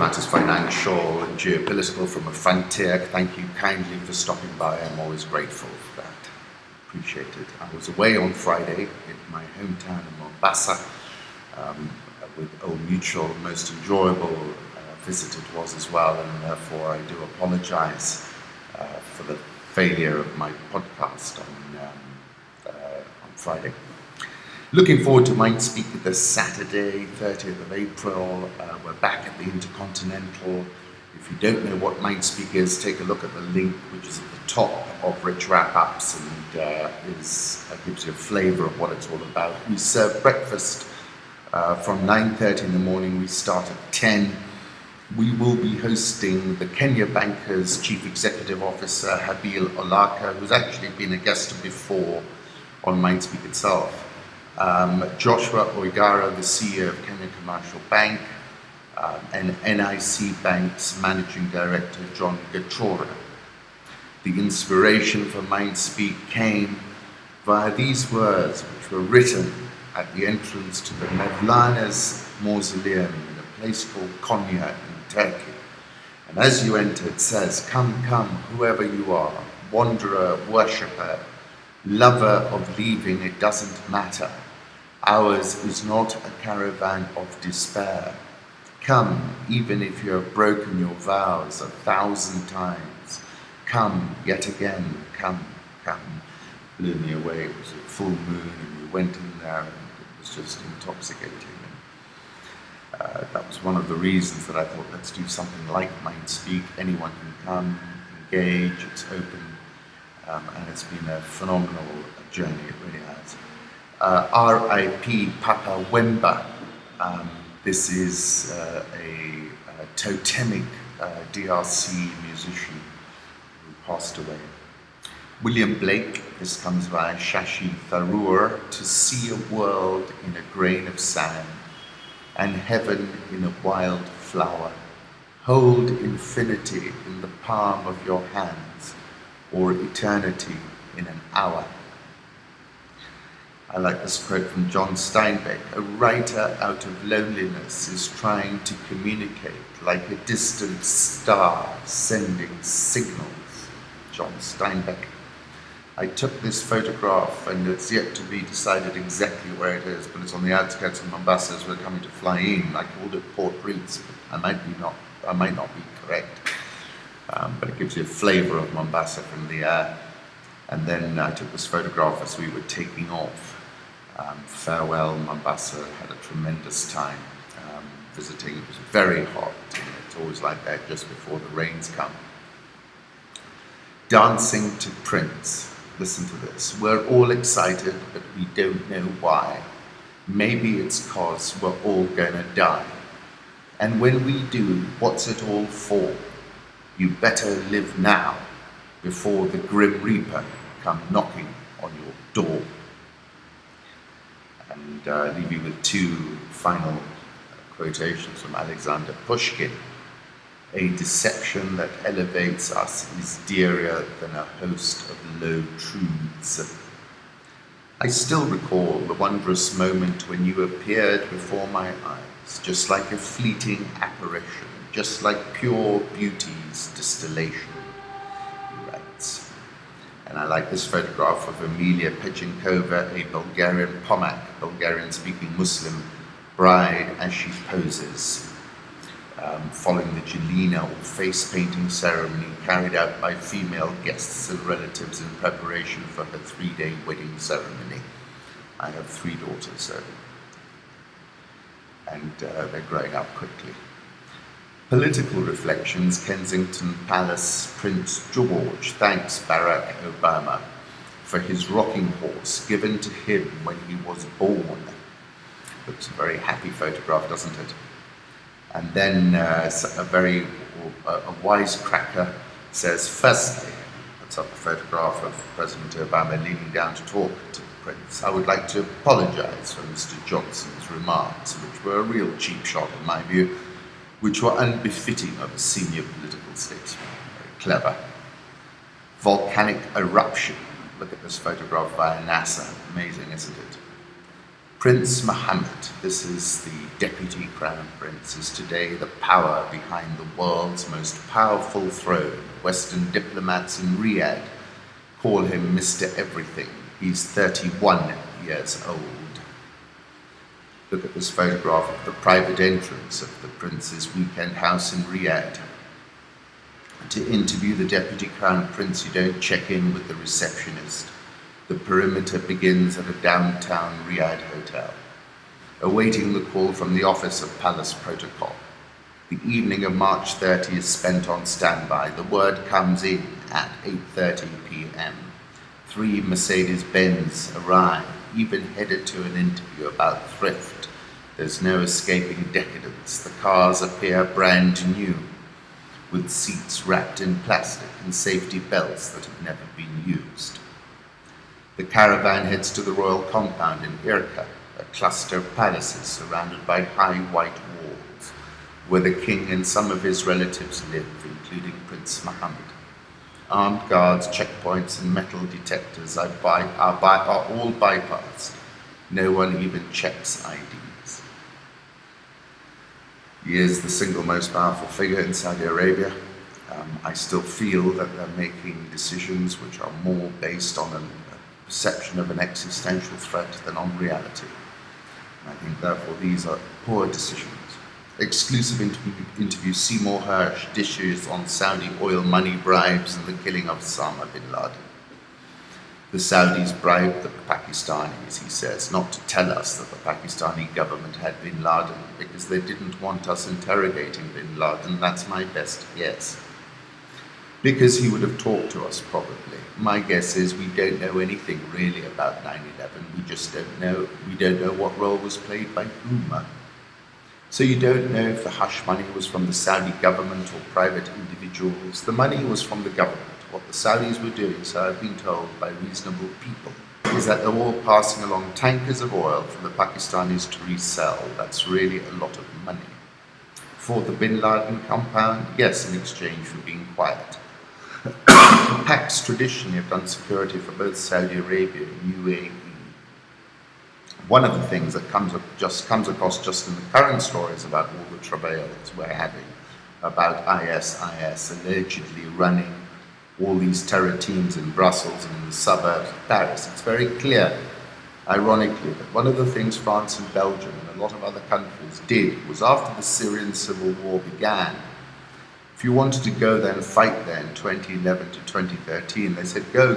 matters financial and geopolitical from a frontier. Thank you kindly for stopping by. I'm always grateful for that. Appreciate it. I was away on Friday in my hometown in Mombasa with Old Mutual. Most enjoyable visit it was as well, and therefore I do apologize for the failure of my podcast on Friday. Looking forward to Mindspeak this Saturday, 30th of April. We're back at the Intercontinental. If you don't know what Mindspeak is, take a look at the link, which is at the top of Rich Wrap-Ups, and gives you a flavor of what it's all about. We serve breakfast from 9:30 in the morning. We start at 10. We will be hosting the Kenya Bankers Chief Executive Officer, Habil Olaka, who's actually been a guest before on Mindspeak itself. Joshua Oigara, the CEO of Kenya Commercial Bank, and NIC Bank's Managing Director, John Gachora. The inspiration for Mindspeak came via these words, which were written at the entrance to the Mevlana's mausoleum in a place called Konya in Turkey. And as you enter, it says, "Come, come, whoever you are, wanderer, worshipper, lover of leaving, it doesn't matter. Ours is not a caravan of despair. Come, even if you have broken your vows 1,000 times. Come, yet again, come, come." Blew me away. It was a full moon, and we went in there, and it was just intoxicating. And that was one of the reasons that I thought, let's do something like Mindspeak. Anyone can come, engage, it's open, and it's been a phenomenal journey, it really has. R.I.P. Papa Wemba. This is a totemic DRC musician who passed away. William Blake, this comes via Shashi Tharoor, "To see a world in a grain of sand, and heaven in a wild flower. Hold infinity in the palm of your hands, or eternity in an hour." I like this quote from John Steinbeck. "A writer out of loneliness is trying to communicate like a distant star sending signals." John Steinbeck. I took this photograph, and it's yet to be decided exactly where it is, but it's on the outskirts of Mombasa as we're coming to fly in. I called it Port Reitz, but I might not be correct. But it gives you a flavor of Mombasa from the air. And then I took this photograph as we were taking off. Farewell, Mombasa. Had a tremendous time visiting. It was very hot. It's always like that just before the rains come. Dancing to Prince. Listen to this. We're all excited, but we don't know why. Maybe it's 'cause we're all gonna die. And when we do, what's it all for? You better live now before the Grim Reaper come knocking on your door. And leave you with two final quotations from Alexander Pushkin. "A deception that elevates us is dearer than a host of low truths." I still recall the wondrous moment when you appeared before my eyes, just like a fleeting apparition, just like pure beauty's distillation, he writes. And I like this photograph of Emilia Pechenkova, a Bulgarian Pomak, Bulgarian-speaking Muslim bride, as she poses, following the Jelena, or face-painting ceremony carried out by female guests and relatives in preparation for her 3-day wedding ceremony. I have 3 daughters, and they're growing up quickly. Political reflections, Kensington Palace. Prince George thanks Barack Obama for his rocking horse given to him when he was born. Looks a very happy photograph, doesn't it? And then a wisecracker says, firstly, that's up a photograph of President Obama leaning down to talk to the Prince. "I would like to apologize for Mr. Johnson's remarks, which were a real cheap shot in my view, which were unbefitting of a senior political statesman." Very clever. Volcanic eruption. Look at this photograph via NASA. Amazing, isn't it? Prince Mohammed, this is the Deputy Crown Prince, is today the power behind the world's most powerful throne. Western diplomats in Riyadh call him Mr. Everything. He's 31 years old. Look at this photograph of the private entrance of the Prince's weekend house in Riyadh. To interview the Deputy Crown Prince, you don't check in with the receptionist. The perimeter begins at a downtown Riyadh hotel, awaiting the call from the Office of Palace Protocol. The evening of March 30 is spent on standby. The word comes in at 8:30 p.m. 3 Mercedes-Benz arrive, even headed to an interview about thrift. There's no escaping decadence. The cars appear brand new, with seats wrapped in plastic and safety belts that have never been used. The caravan heads to the royal compound in Irka, a cluster of palaces surrounded by high white walls, where the king and some of his relatives live, including Prince Mohammed. Armed guards, checkpoints, and metal detectors are all bypassed. No one even checks IDs. He is the single most powerful figure in Saudi Arabia. I still feel that they're making decisions which are more based on a perception of an existential threat than on reality. And I think therefore these are poor decisions. Exclusive interview Seymour Hersh dishes on Saudi oil money bribes and the killing of Osama bin Laden. The Saudis bribed the Pakistanis, he says, not to tell us that the Pakistani government had bin Laden because they didn't want us interrogating bin Laden. That's my best guess. Because he would have talked to us probably. My guess is we don't know anything really about 9/11. We just don't know. We don't know what role was played by whom. So you don't know if the hush money was from the Saudi government or private individuals. The money was from the government. What the Saudis were doing, so I've been told by reasonable people, is that they're all passing along tankers of oil for the Pakistanis to resell. That's really a lot of money. For the bin Laden compound, yes, in exchange for being quiet. PACs traditionally have done security for both Saudi Arabia and UAE. One of the things that comes across just in the current stories about all the travails we're having about ISIS allegedly running all these terror teams in Brussels and in the suburbs of Paris. It's very clear, ironically, that one of the things France and Belgium and a lot of other countries did was after the Syrian civil war began, if you wanted to go there and fight there in 2011 to 2013, they said, go,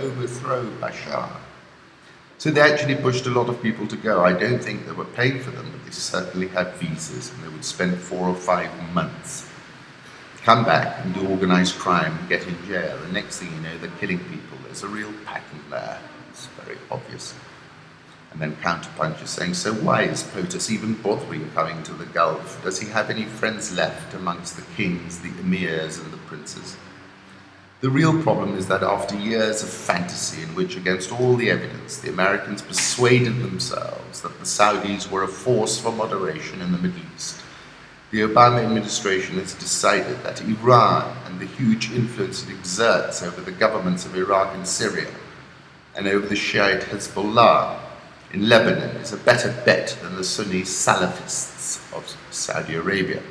overthrow Bashar. So they actually pushed a lot of people to go. I don't think they were paid for them, but they certainly had visas, and they would spend 4 or 5 months, come back and do organized crime and get in jail. And next thing you know, they're killing people. There's a real pattern there. It's very obvious. And then counterpunch is saying, so why is POTUS even bothering coming to the Gulf? Does he have any friends left amongst the kings, the emirs, and the princes? The real problem is that after years of fantasy in which, against all the evidence, the Americans persuaded themselves that the Saudis were a force for moderation in the Middle East, the Obama administration has decided that Iran and the huge influence it exerts over the governments of Iraq and Syria and over the Shiite Hezbollah in Lebanon is a better bet than the Sunni Salafists of Saudi Arabia.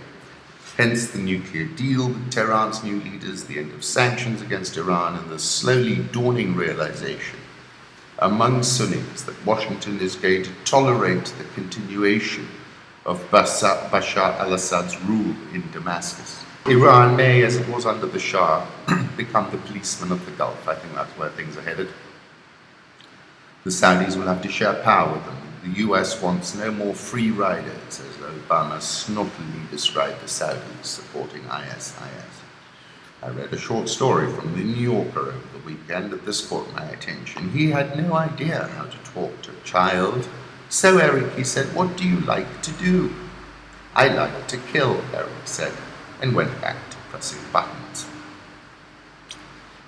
Hence the nuclear deal with Tehran's new leaders, the end of sanctions against Iran, and the slowly dawning realization among Sunnis that Washington is going to tolerate the continuation of Bashar al-Assad's rule in Damascus. Iran may, as it was under the Shah, become the policeman of the Gulf. I think that's where things are headed. The Saudis will have to share power with them. The US wants no more free riders, as Obama snottily described the Saudis supporting ISIS. I read a short story from the New Yorker over the weekend that this caught my attention. He had no idea how to talk to a child. So Eric, he said, what do you like to do? I like to kill, Eric said, and went back to pressing buttons.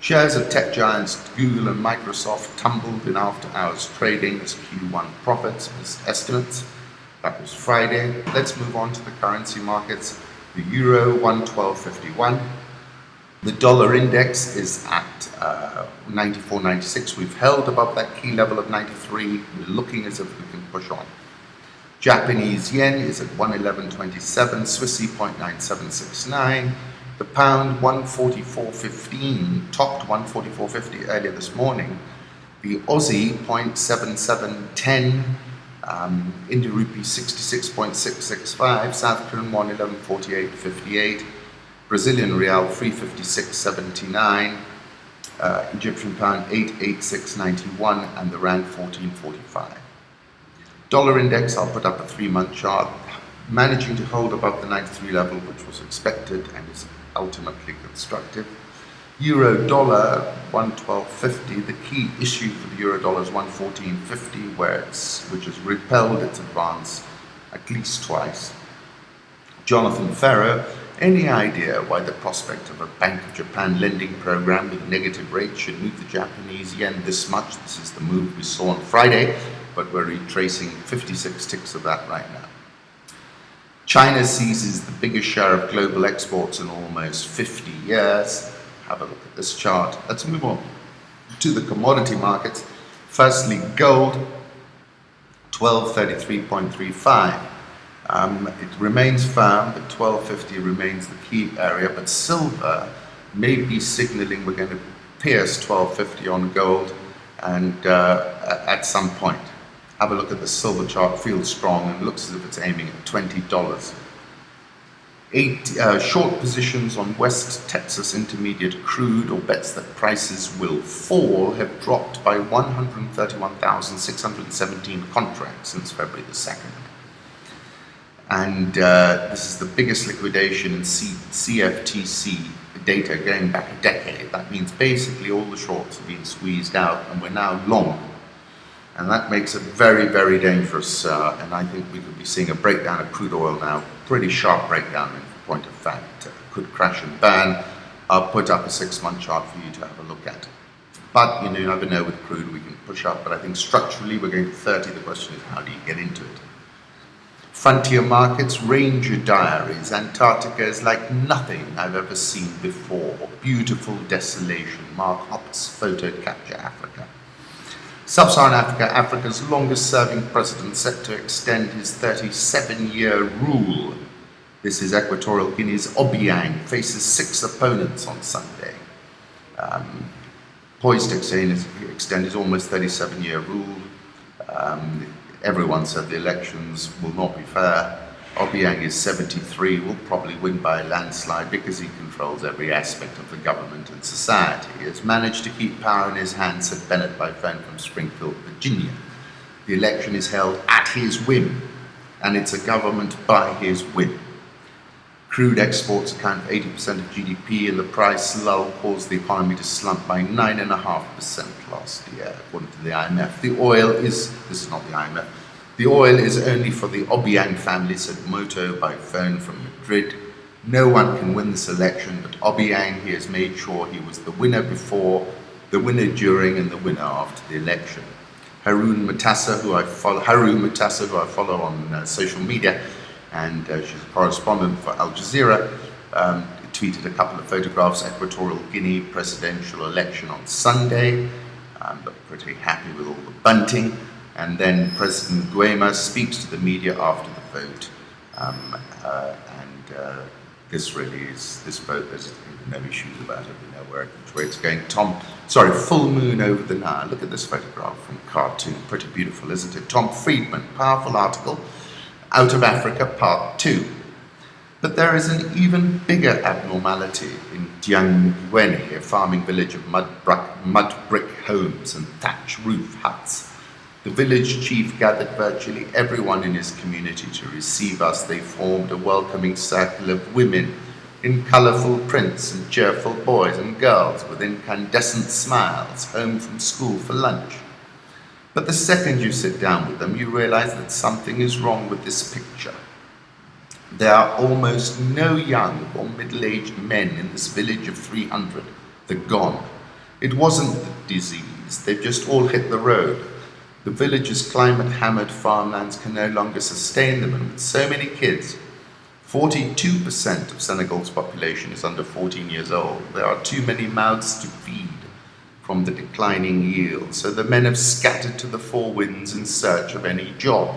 Shares of tech giants Google and Microsoft tumbled in after-hours trading as Q1 profits missed estimates. That was Friday. Let's move on to the currency markets. The euro 112.51. The dollar index is at 94.96. We've held above that key level of 93. We're looking as if we can push on. Japanese yen is at 111.27, Swissy 0.9769. The pound 144.15, topped 144.50 earlier this morning. The Aussie 0.7710, Indian rupee 66.665, South Korean won 1148.58, Brazilian real 356.79, Egyptian pound 886.91, and the rand 14.45. Dollar index, I'll put up a 3-month chart, managing to hold above the 93 level, which was expected and is ultimately constructive. Euro dollar 112.50. The key issue for the euro dollar is 114.50, which has repelled its advance at least twice. Jonathan Ferro, any idea why the prospect of a Bank of Japan lending program with negative rates should move the Japanese yen this much? This is the move we saw on Friday, but we're retracing 56 ticks of that right now. China seizes the biggest share of global exports in almost 50 years. Have a look at this chart. Let's move on to the commodity markets. Firstly, gold, 1233.35. It remains firm, but 1250 remains the key area. But silver may be signaling we're going to pierce 1250 on gold, and at some point. Have a look at the silver chart, feels strong and looks as if it's aiming at $20. Short positions on West Texas Intermediate crude, or bets that prices will fall, have dropped by 131,617 contracts since February the 2nd. And this is the biggest liquidation in CFTC data going back a decade. That means basically all the shorts have been squeezed out and we're now long. And that makes it very, very dangerous. And I think we could be seeing a breakdown of crude oil now, pretty sharp breakdown in point of fact. Could crash and burn. I'll put up a 6-month chart for you to have a look at. But you never know with crude, we can push up. But I think structurally we're going to 30. The question is, how do you get into it? Frontier markets, Ranger Diaries. Antarctica is like nothing I've ever seen before. Beautiful desolation. Mark Hopp's photo capture Africa. Sub-Saharan Africa, Africa's longest-serving president, set to extend his 37-year rule. This is Equatorial Guinea's Obiang, faces 6 opponents on Sunday. Poised to extend his almost 37-year rule. Everyone said the elections will not be fair. Obiang is 73, will probably win by a landslide because he controls every aspect of the government and society. He has managed to keep power in his hands, said Bennett by phone from Springfield, Virginia. The election is held at his whim, and it's a government by his whim. Crude exports account for 80% of GDP, and the price lull caused the economy to slump by 9.5% last year, according to the IMF. The oil is, this is not the IMF, the oil is only for the Obiang family, said Moto by phone from Madrid. No one can win this election, but Obiang, he has made sure he was the winner before, the winner during, and the winner after the election. Haroon Matassa, who I follow on social media, and she's a correspondent for Al Jazeera, tweeted a couple of photographs. Equatorial Guinea presidential election on Sunday. Looked pretty happy with all the bunting. And then President Wemba speaks to the media after the vote. This vote, there's no issues about it. We know which way it's going. Full moon over the Nile. Look at this photograph from Cartoon. Pretty beautiful, isn't it? Tom Friedman, powerful article. Out of Africa, Part 2. But there is an even bigger abnormality in Diangwene, a farming village of mud brick homes and thatch roof huts. The village chief gathered virtually everyone in his community to receive us. They formed a welcoming circle of women in colourful prints and cheerful boys and girls with incandescent smiles, home from school for lunch. But the second you sit down with them, you realize that something is wrong with this picture. There are almost no young or middle-aged men in this village of 300. They're gone. It wasn't the disease. They've just all hit the road. The village's climate-hammered farmlands can no longer sustain them, and with so many kids, 42% of Senegal's population is under 14 years old. There are too many mouths to feed from the declining yield, so the men have scattered to the four winds in search of any job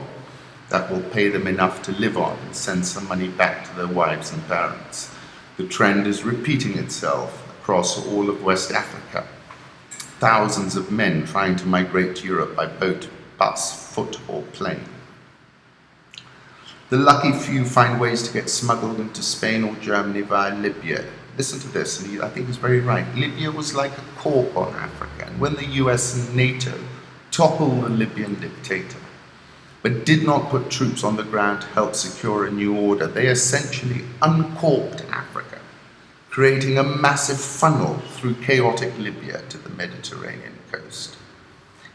that will pay them enough to live on and send some money back to their wives and parents. The trend is repeating itself across all of West Africa. Thousands of men trying to migrate to Europe by boat, bus, foot, or plane. The lucky few find ways to get smuggled into Spain or Germany via Libya. Listen to this, and I think he's very right. Libya was like a cork on Africa, and when the US and NATO toppled the Libyan dictator, but did not put troops on the ground to help secure a new order, they essentially uncorked Africa, creating a massive funnel through chaotic Libya to the Mediterranean coast.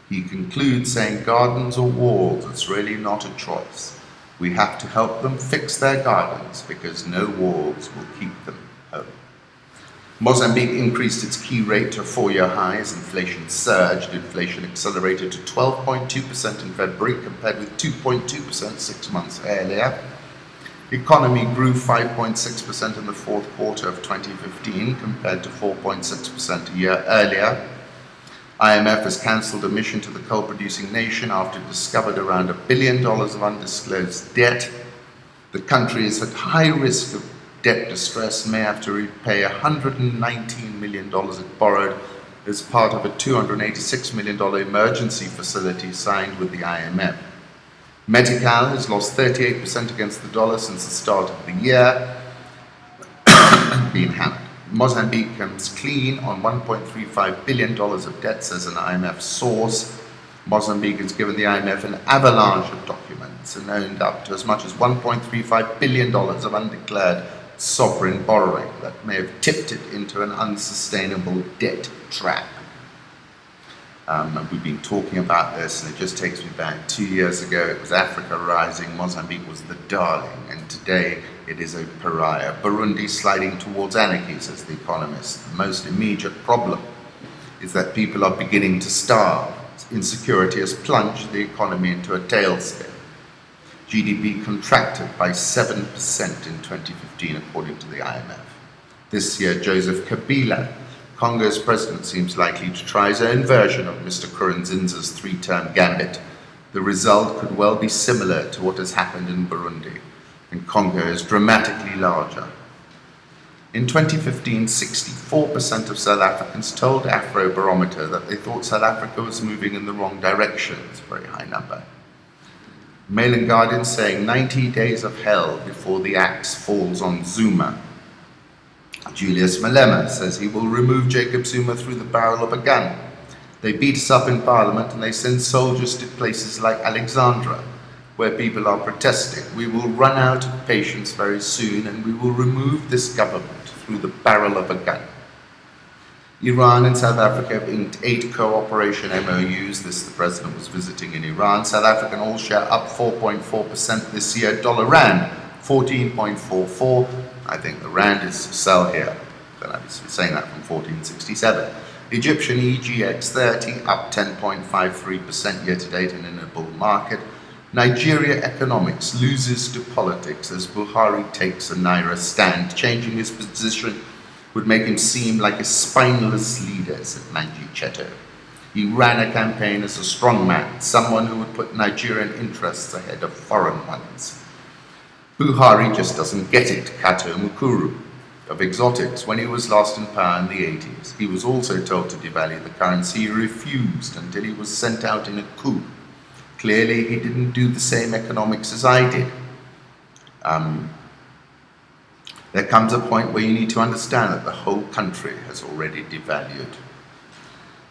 He concludes saying, gardens or walls, it's really not a choice. We have to help them fix their gardens because no walls will keep them home. Mozambique increased its key rate to a 4-year high as inflation surged. Inflation accelerated to 12.2% in February compared with 2.2% 6 months earlier. The economy grew 5.6% in the fourth quarter of 2015 compared to 4.6% a year earlier. IMF has cancelled a mission to the coal-producing nation after it discovered around $1 billion of undisclosed debt. The country is at high risk of debt distress and may have to repay $119 million it borrowed as part of a $286 million emergency facility signed with the IMF. Medi-Cal has lost 38% against the dollar since the start of the year, being hammered. Mozambique comes clean on $1.35 billion of debt, says an IMF source. Mozambique has given the IMF an avalanche of documents and owned up to as much as $1.35 billion of undeclared sovereign borrowing that may have tipped it into an unsustainable debt trap. And we've been talking about this, and it just takes me back 2 years ago. It was Africa rising, Mozambique was the darling, and today it is a pariah. Burundi sliding towards anarchy, says The Economist. The most immediate problem is that people are beginning to starve. Insecurity has plunged the economy into a tailspin. GDP contracted by 7% in 2015, according to the IMF. This year, Joseph Kabila, Congo's president, seems likely to try his own version of Mr. Nkurunziza's 3-term gambit. The result could well be similar to what has happened in Burundi, and Congo is dramatically larger. In 2015, 64% of South Africans told Afrobarometer that they thought South Africa was moving in the wrong direction. It's a very high number. Mail and Guardian saying 90 days of hell before the axe falls on Zuma. Julius Malema says he will remove Jacob Zuma through the barrel of a gun. They beat us up in Parliament and they send soldiers to places like Alexandra, where people are protesting. We will run out of patience very soon and we will remove this government through the barrel of a gun. Iran and South Africa have inked 8 cooperation MOUs. The president was visiting in Iran. South African oil share up 4.4% this year. Dollar rand 14.44. I think the rand is to sell here. But I was saying that from 1467. Egyptian EGX 30 up 10.53% year to date and in a bull market. Nigeria economics loses to politics as Buhari takes a Naira stand. Changing his position would make him seem like a spineless leader, said Manji Cheto. He ran a campaign as a strongman, someone who would put Nigerian interests ahead of foreign ones. Buhari just doesn't get it, Kato Mukuru of Exotics, when he was last in power in the 80s. He was also told to devalue the currency. He refused until he was sent out in a coup. Clearly, he didn't do the same economics as I did. There comes a point where you need to understand that the whole country has already devalued.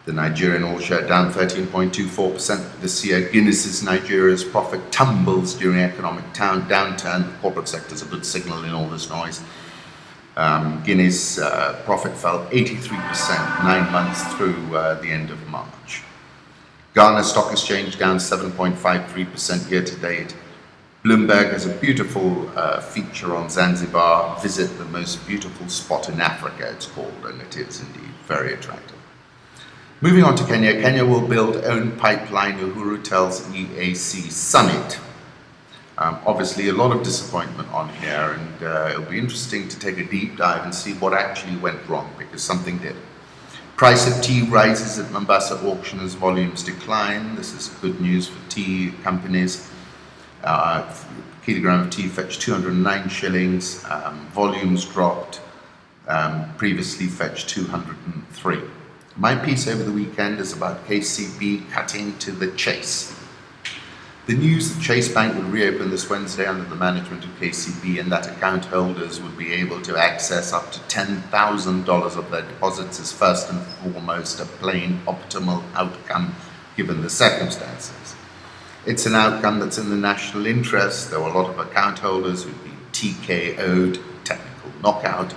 The Nigerian oil share down 13.24% this year. Guinness's Nigeria's profit tumbles during economic downturn. The corporate sector is a good signal in all this noise. Guinea's profit fell 83% 9 months through the end of March. Ghana Stock Exchange down 7.53% year to date. Bloomberg has a beautiful feature on Zanzibar. Visit the most beautiful spot in Africa, it's called, and it is indeed very attractive. Moving on to Kenya. Kenya will build own pipeline, Uhuru tells EAC summit. Obviously, a lot of disappointment on here, and it'll be interesting to take a deep dive and see what actually went wrong, because something did. Price of tea rises at Mombasa auction as volumes decline. This is good news for tea companies. Kilogram of tea fetched 209 shillings. Volumes dropped. Previously fetched 203. My piece over the weekend is about KCB cutting to the chase. The news that Chase Bank would reopen this Wednesday under the management of KCB, and that account holders would be able to access up to $10,000 of their deposits is first and foremost a plain optimal outcome given the circumstances. It's an outcome that's in the national interest. There were a lot of account holders who'd been TKO'd, technical knockout,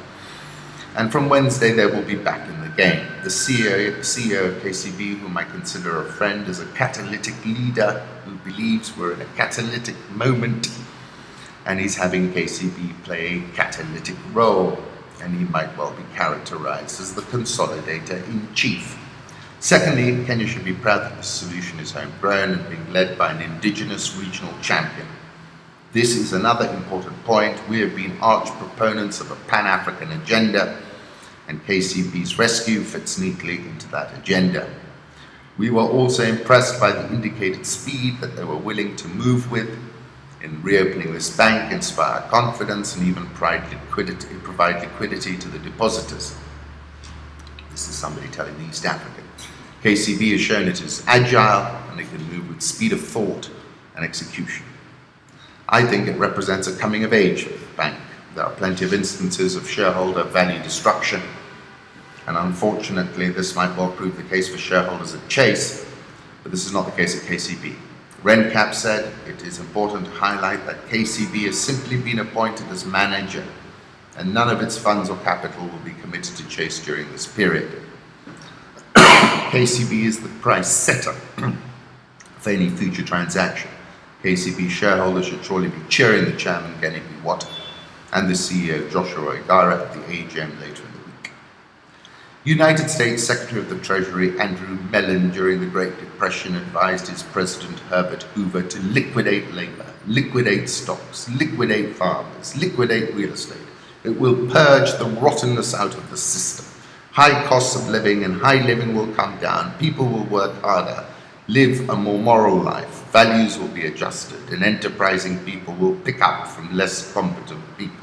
and from Wednesday they will be back in the game. The CEO of KCB, whom I consider a friend, is a catalytic leader who believes we're in a catalytic moment, and he's having KCB play a catalytic role, and he might well be characterized as the consolidator in chief. Secondly, Kenya should be proud that the solution is homegrown and being led by an indigenous regional champion. This is another important point. We have been arch proponents of a Pan-African agenda, and KCB's rescue fits neatly into that agenda. We were also impressed by the indicated speed that they were willing to move with in reopening this bank, inspire confidence, and even provide liquidity to the depositors. This is somebody telling the East African. KCB has shown it is agile and it can move with speed of thought and execution. I think it represents a coming of age of the bank. There are plenty of instances of shareholder value destruction, and unfortunately this might well prove the case for shareholders at Chase, but this is not the case at KCB. RenCap said it is important to highlight that KCB has simply been appointed as manager, and none of its funds or capital will be committed to Chase during this period. KCB is the price setter for any future transaction. KCB shareholders should surely be cheering the chairman, Guinea, and the CEO, Joshua Igara, at the AGM later in the week. United States Secretary of the Treasury, Andrew Mellon, during the Great Depression, advised his President Herbert Hoover to liquidate labor, liquidate stocks, liquidate farmers, liquidate real estate. It will purge the rottenness out of the system. High costs of living and high living will come down. People will work harder, live a more moral life. Values will be adjusted, and enterprising people will pick up from less competent people.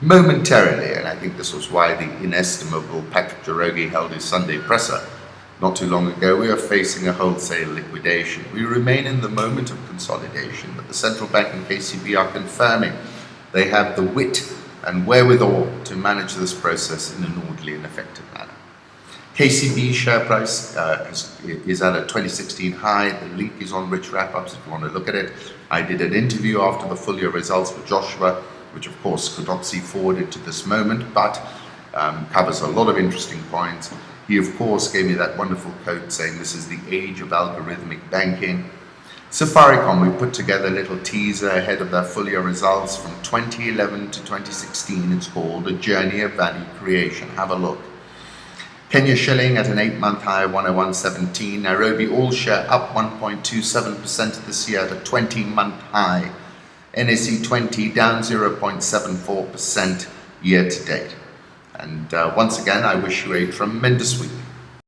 Momentarily, and I think this was why the inestimable Patrick Njoroge held his Sunday presser not too long ago, we are facing a wholesale liquidation. We remain in the moment of consolidation, but the central bank and KCB are confirming they have the wit and wherewithal to manage this process in an orderly and effective manner. KCB share price is at a 2016 high. The link is on Rich Wrap-Ups if you want to look at it. I did an interview after the full year results with Joshua, which of course could not see forward into this moment, but covers a lot of interesting points. He of course gave me that wonderful quote saying this is the age of algorithmic banking. Safaricom, we put together a little teaser ahead of their full year results from 2011 to 2016. It's called A Journey of Value Creation. Have a look. Kenya shilling at an 8-month high of 101.17. Nairobi all share up 1.27% this year at a 20-month high. NSE 20 down 0.74% year to date. And once again, I wish you a tremendous week.